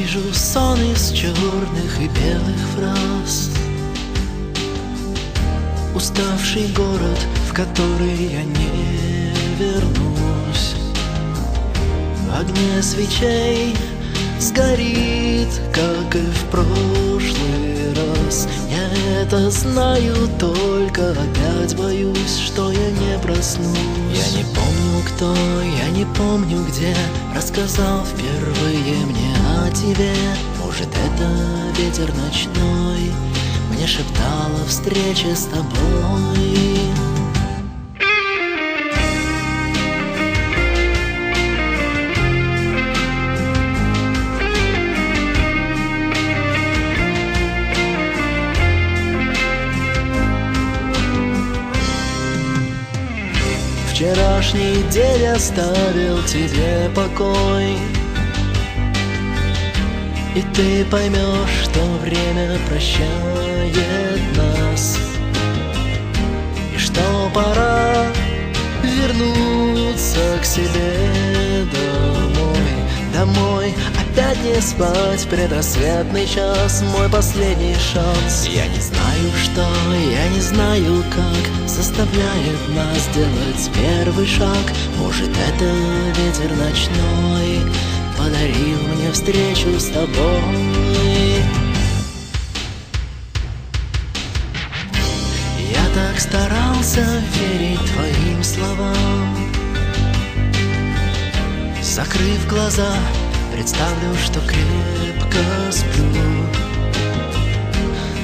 вижу сон из черных и белых фраз, уставший город, в который я не вернусь. В огне свечей сгорит, как и в прошлый раз. Я это знаю, только опять боюсь, что я не проснусь. Я не помню, кто, я не помню, где рассказал впервые мне о тебе. Может, это ветер ночной мне шептал о встрече с тобой. Вчерашний день оставил тебе покой, и ты поймешь, что время прощает нас, и что пора вернуться к себе домой. Домой, опять не спать, предрассветный час, мой последний шанс. Я не знаю, что, я не знаю, как заставляет нас делать первый шаг. Может, это ветер ночной подарил мне встречу с тобой. Я так старался верить твоим словам. Закрыв глаза, представлю, что крепко сплю.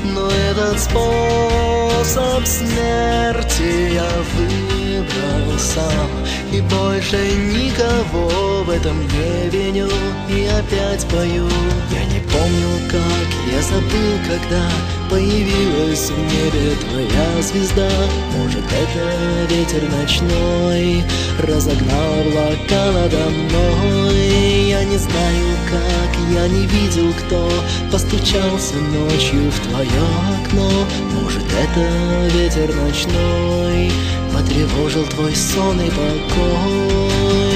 Но этот способ смерти я выбрал сам, и больше никого в этом не виню, и опять пою. Я не помню, как, я забыл, когда появилась в небе твоя звезда. Может, это ветер ночной разогнал облака надо мной. Я не знаю, как, я не видел, кто постучался ночью в твое окно. Может, это ветер ночной потревожил твой сон и покой.